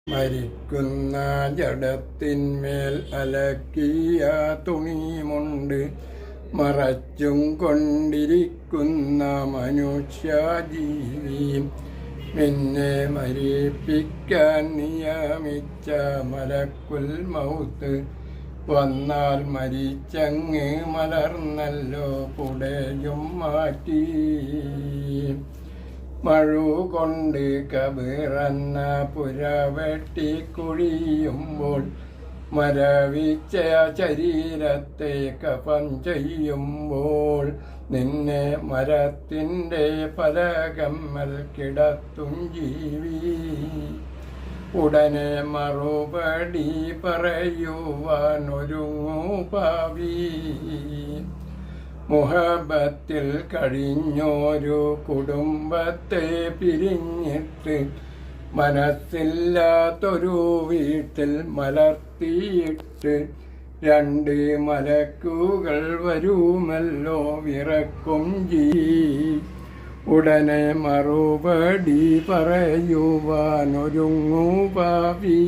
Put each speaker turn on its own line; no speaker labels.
മരിക്കുന്ന ജഡത്തിന്മേൽ അലക്കിയ തുണിമുണ്ട് മറച്ചും കൊണ്ടിരിക്കുന്ന മനുഷ്യജീവി, നിന്നെ മരിപ്പിക്കാൻ നിയമിച്ച മലക്കുൽ മൗത്ത് വന്നാൽ മരിച്ചങ്ങ് മലർന്നല്ലോ പുടയും മാറ്റി. മഴു കൊണ്ട് കബിറന്ന പുര വെട്ടിക്കുഴിയുമ്പോൾ മരവിച്ച ശരീരത്തെ കഫൻ ചെയ്യുമ്പോൾ നിന്നെ മരത്തിൻ്റെ പലകമ്മൽ കിടത്തും ജീവി. ഉടനെ മറുപടി പറയുവാനൊരുങ്ങൂ പാവി. മുഹബത്തിൽ കഴിഞ്ഞൊരു കുടുംബത്തെ പിരിഞ്ഞിട്ട് മനസ്സില്ലാത്തൊരു വീട്ടിൽ മലർത്തിയിട്ട് രണ്ട് മലക്കുകൾ വരുമല്ലോ വിറക്കും ജീ. ഉടനെ മറുപടി പറയുവാനൊരുങ്ങൂ പാവി.